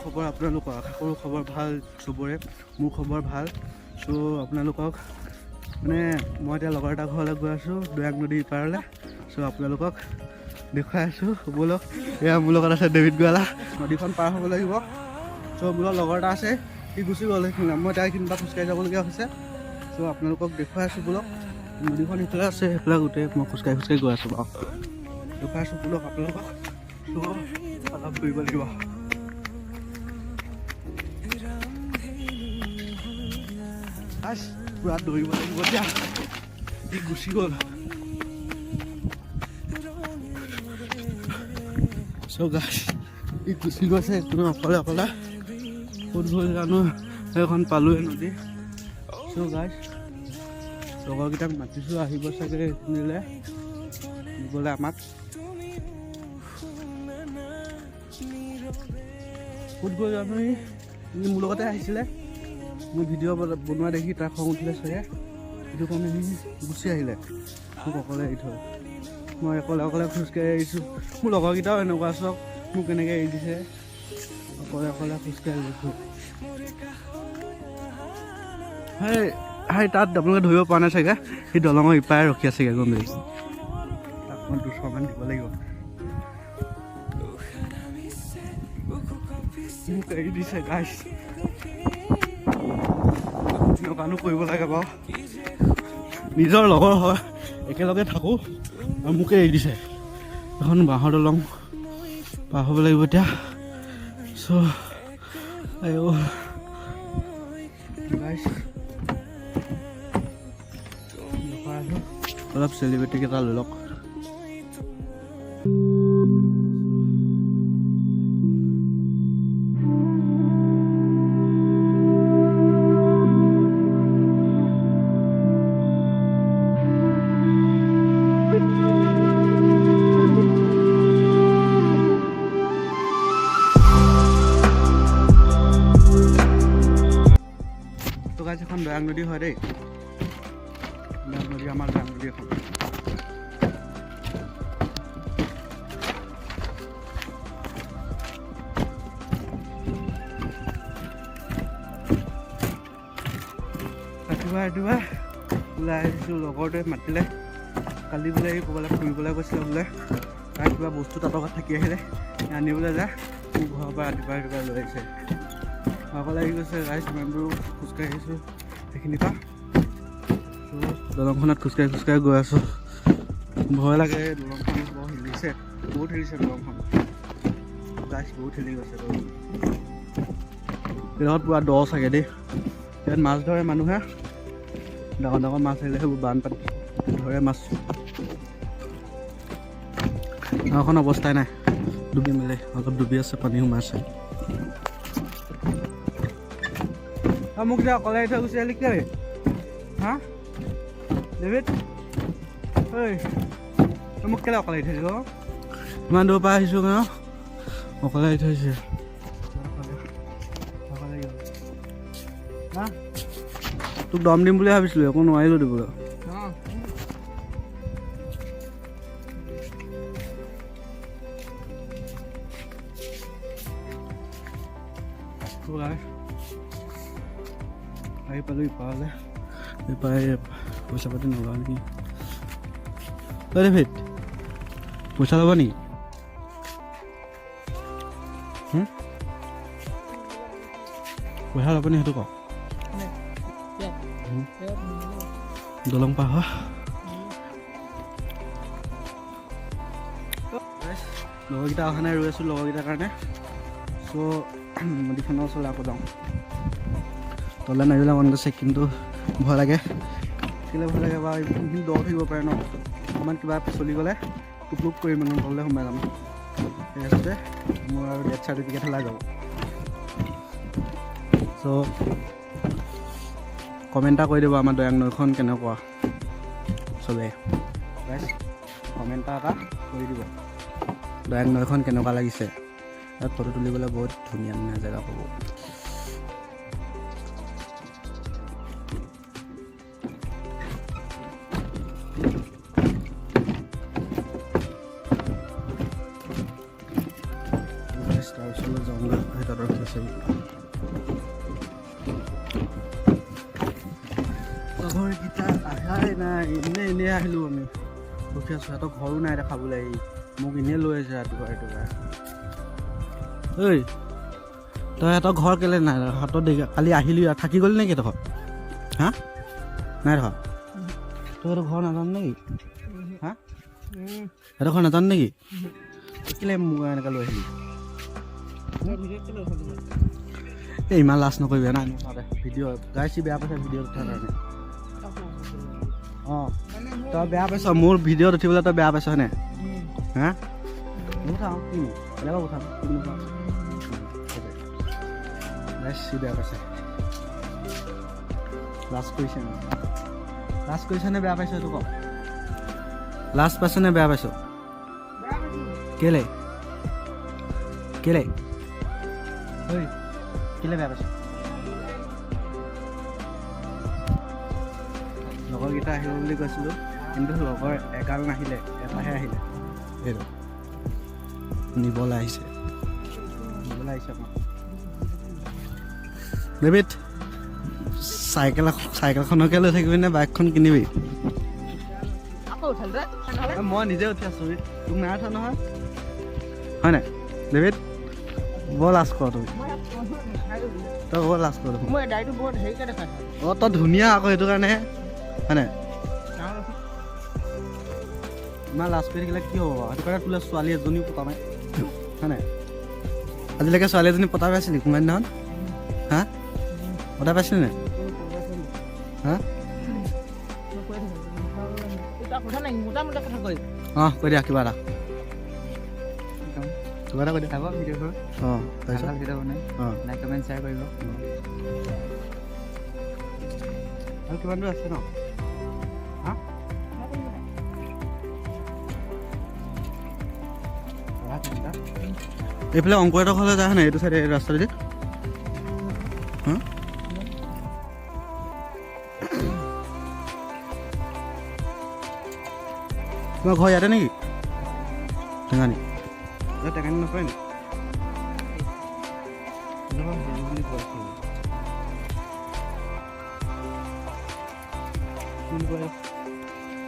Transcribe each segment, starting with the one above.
খবৰ আপোনালোকক আশা কৰোঁ খবৰ ভাল চবৰে মোৰ খবৰ ভাল চ' আপোনালোকক মানে মই এতিয়া লগৰ এটা ঘৰলৈ গৈ আছোঁ দৈয়াং নদীৰ পাৰলৈ চ' আপোনালোকক দেখুৱাই আছোঁ ব'লক এয়া মোৰ লগত আছে ডেভিড গোৱালা নদীখন পাৰ হ'ব লাগিব চ' মোৰ লগৰ এটা আছে সি গুচি গ'ল সেইখিনি মই এতিয়া এইখিনিৰ পৰা খোজকাঢ়ি যাবলগীয়া হৈছে চ' আপোনালোকক দেখুৱাই আছোঁ ব'লক নদীখন সিফালে আছে সেইফালে গোটেই মই খোজকাঢ়ি গৈ আছোঁ বাৰু দেখুৱাই আছোঁ ব'লক আপোনালোকক চ' অলপ ফুৰিব লাগিব পুৰা দৌৰিব লাগিব এতিয়া সি গুচি গ'ল চ' গাইছ সি গুচি গৈছে কোনো অকলে ক'ত গ'ল জানো সেইখন পালোৱে নদী চ' গাইছ লগৰকেইটাক মাতিছোঁ আহিব চাগে এইখিনিলৈ নিবলৈ আমাক ক'ত গ'ল জানো সি মোৰ লগতে আহিছিলে মোৰ ভিডিঅ' বনোৱা দেখি তাৰ খং উঠিলে চাগে সেইটো কাৰণে সি গুচি আহিলে মোক অকলে এৰি থৈ মই অকলে খোজকাঢ়ি আহিছোঁ মোৰ লগৰকেইটাও এনেকুৱা চাওক মোক কেনেকৈ এৰি দিছে অকলে খোজকাঢ়ি আহিছোঁ সেই তাত আপোনালোকে ধৰিব পৰা নাই চাগে সি দলঙৰ ইপাৰে ৰখি আছেগৈ গম পাইছোঁ তাক মই 200 মান দিব লাগিব মোক এৰি দিছে গাইছ কানো কৰিব লাগে বাৰু নিজৰ লগৰ হয় একেলগে থাকোঁ আৰু মোকে এৰি দিছে এখন বাঁহৰ দলং পাৰ হ'ব লাগিব এতিয়া চ' অলপ চেলিব্ৰিটিকেইটা লৈ লওক এখন দৈয়াং নদী হয় দেই দৈয়াং নদী আমাৰ দৈয়াং নদী এখন ৰাতিপুৱা ওলাই আহিছোঁ লগৰটোৱে মাতিলে কালি বোলে ক'ৰবালৈ ফুৰিবলৈ গৈছিলে বোলে তাৰ কিবা বস্তু তাতৰ ঘৰত থাকি আহিলে আনিবলৈ যায় মোৰ ঘৰৰ পৰা ৰাতিপুৱা লৈ আহিছে ভাগৰ লাগি গৈছে ৰাইজ ইমান দূৰ খোজকাঢ়ি আহিছোঁ সেইখিনিৰ পৰা দলংখনত খোজকাঢ়ি গৈ আছোঁ ভয় লাগে দলংখন বৰ হিলিছে বহুত হিলিছে দলংখন ৰাইজ বহুত হিলি গৈছে এইডোখৰত পুৰা দ চাগে দেই ইয়াত মাছ ধৰে মানুহে ডাঙৰ মাছ আহিলে সেইবোৰ বানপানী ধৰে মাছ নাওখন অৱস্থাই নাই ডুবি মেলে অলপ ডুবি আছে পানী সোমাইছে মোক যে অকলে থৈ গুচি আহিলি কেলে হা ডেভিড ঐ মোক কেলে অকলে থৈ দিলোঁ ইমান দূৰৰ পৰা আহিছোঁ ন অকলে থৈছে হা তোক দম দিম বুলি ভাবিছিলোঁ একো নোৱাৰিলোঁ দিবলৈ আহি পালোঁ ইপাৰে পইচা পাতি নলওঁ নেকি ডেভিড পইচা ল'ব নেকি পইচা ল'ব নি সেইটো কওক দলং পাৰ হোৱা লগৰকেইটা অহা নাই ৰৈ আছোঁ লগৰকেইটাৰ কাৰণে চ' নদীখনৰ ওচৰলৈ আকৌ যাওঁ তললৈ নামিবলৈ মন গৈছে কিন্তু ভয় লাগে কেলৈ ভয় লাগে বা এইখিনি দ থাকিব পাৰে ন অকণমান কিবা চলি গ'লে টুক কৰি মানে তললৈ সোমাই যাম সেইটোতে মোৰ আৰু ডেথ চাৰ্টিফিকেট ওলাই যাব চ' কমেণ্ট এটা কৰি দিব আমাৰ দৈয়াং নৈখন কেনেকুৱা চবেই কমেণ্ট এটা কৰি দিব দৈয়াং নৈখন কেনেকুৱা লাগিছে ইয়াত ফটো তুলিবলৈ বহুত ধুনীয়া জেগা পাব ৰখি আছে লগৰকেইটা আহাই নাই এনেই আহিলোঁ আমি ৰখি আছোঁ সিহঁতৰ ঘৰো নাই দেখাবলৈ মোক এনেই লৈ আছে ৰাতিপুৱা ঐ তই সিহঁতৰ ঘৰ কেলৈ নাই সিহঁতৰ কালি আহিলি থাকি গ'লি নেকি তহঁত হা নাই দেখা তই সিহঁতৰ ঘৰ নাজান নেকি হা সিহঁতৰ ঘৰ নাজান নেকি কেলৈ মোক এনেকৈ লৈ আহিলি এই ইমান লাজ নকৰিবি না ভিডিঅ' গাইছি বেয়া পাইছে ভিডিঅ'ত উঠাৰ কাৰণে অঁ তই বেয়া পাইছ মোৰ ভিডিঅ'ত উঠিবলৈ তই বেয়া পাইছ হয়নে হা উঠাওঁ কিনো বেলেগক উঠাম কিনো গাইছি বেয়া পাইছে লাজ কৰিছেনে বেয়া পাইছ এইটো ক লাজ পাইছনে বেয়া পাইছ কেলে ঐ কেলে বেয়া পাইছ লগৰকেইটা আহিব বুলি কৈছিলোঁ কিন্তু লগৰ এগাল নাহিলে এটাহে আহিলে এইটো নিবলৈ আহিছে আমাক ডেভিড চাইকেলখনকে লৈ থাকিবি নে বাইকখন কিনিবি মই নিজে উঠি আছোঁ তোক নাই উঠা নহয় হয় নাই ডেভিড বৰ লাজ কৰ তুমি তই বৰ লাজ কৰ অঁ তই ধুনীয়া আকৌ সেইটো কাৰণে হয় নাই ইমান লাজ কৰি থাকিলে কি হ'ব সেইটো কাৰণে তোলে ছোৱালী এজনীও পতা নাই হয় নাই আজিলৈকে ছোৱালী এজনী পতা পাইছিলি কোনোবা দিনাখন হা পতা পাইছিলি নাই হা অঁ কৈ দিয়া কিবা এটা কৈ দিয়া অঁ লাইক কমেণ্ট শ্বেয়াৰ কৰিব আৰু কিমান দূৰ আছে ন হা এইফালে অংকুৰহঁতৰ ঘৰলৈ যায় নাই এইটো চাইডে ৰাস্তাটো তোমাৰ ঘৰ ইয়াতে নেকি টেঙানী টেঙানী নকয় নি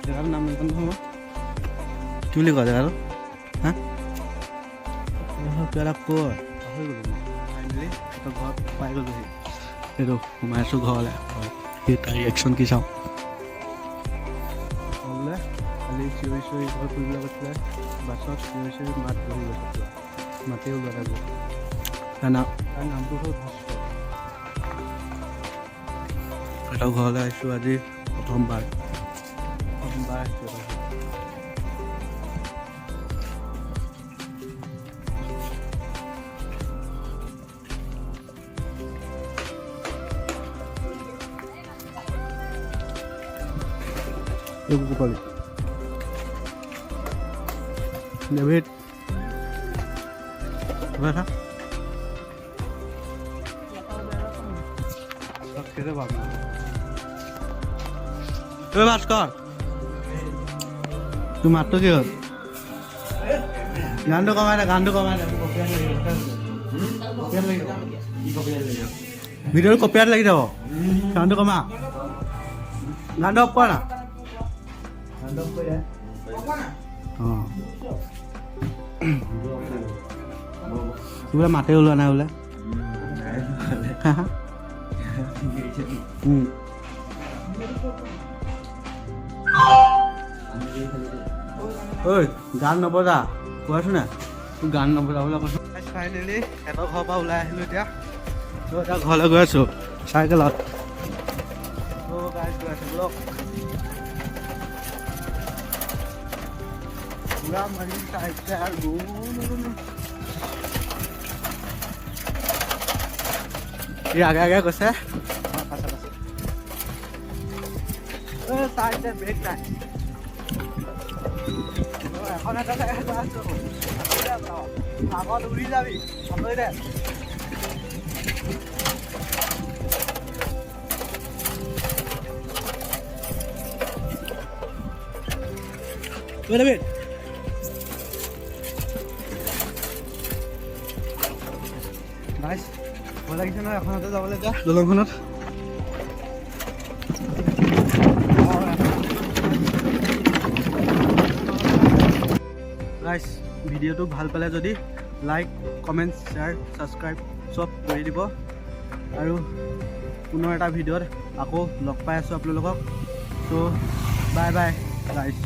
জেগাটোৰ নাম নাজানো নহয় কি বুলি কয় জেগাটো হা কিবা এটা কয় পাহৰি গ'লো ফাইনেলি ঘৰত পাই গ'লোহি সেইটো সোমাই আছোঁ ঘৰলৈ সেই তাৰ ৰিয়েকশ্যন কি চাওঁ ঘৰলৈ খালি চিঞৰি ঘৰ ফুৰিবলৈ গৈছিলে বাছত চিঞৰি মাত বহি গৈছে মাতেও ওলোৱা গ'ল তাৰ নামটো হ'ল ভাস্কৰ এটা ঘৰলৈ আহিছোঁ আজি প্ৰথমবাৰ আহিছোঁ পালি ডেভিড ভাস্কৰ তোৰ মাতটো কি হ'ল গানটো কমাই দে ভিডিঅ'টো কপিয়াত লাগি যাব গানটো কমা গানটো অফ কৰ না অঁ বোলে মাতে ওলোৱা নাই বোলে ঐ গান নবজা কোৱাচোন না তোৰ গান নবজাবলৈ কৈছোঁ ফাইনেলি সিহঁতৰ ঘৰৰ পৰা ওলাই আহিলোঁ এতিয়া ঘৰলৈ গৈ আছোঁ চাইকেলত গৈ আছোঁ ব্লক পুৰা মাৰি চাইছে আৰু ই আগে কৈছে চাইছে ব্ৰেক নাই এখন এটা আগত উৰি যাবি দে গাইছ ভয় লাগিছে নহয় এখনতে যাবলৈ এতিয়া দলংখনত। গাইছ ভিডিঅ'টো ভাল পালে যদি লাইক কমেণ্ট শ্বেয়াৰ ছাবস্ক্ৰাইব চব কৰি দিব আৰু পুনৰ এটা ভিডিঅ'ত আকৌ লগ পাই আছোঁ আপোনালোকক। চ' বাই বাই গাইছ।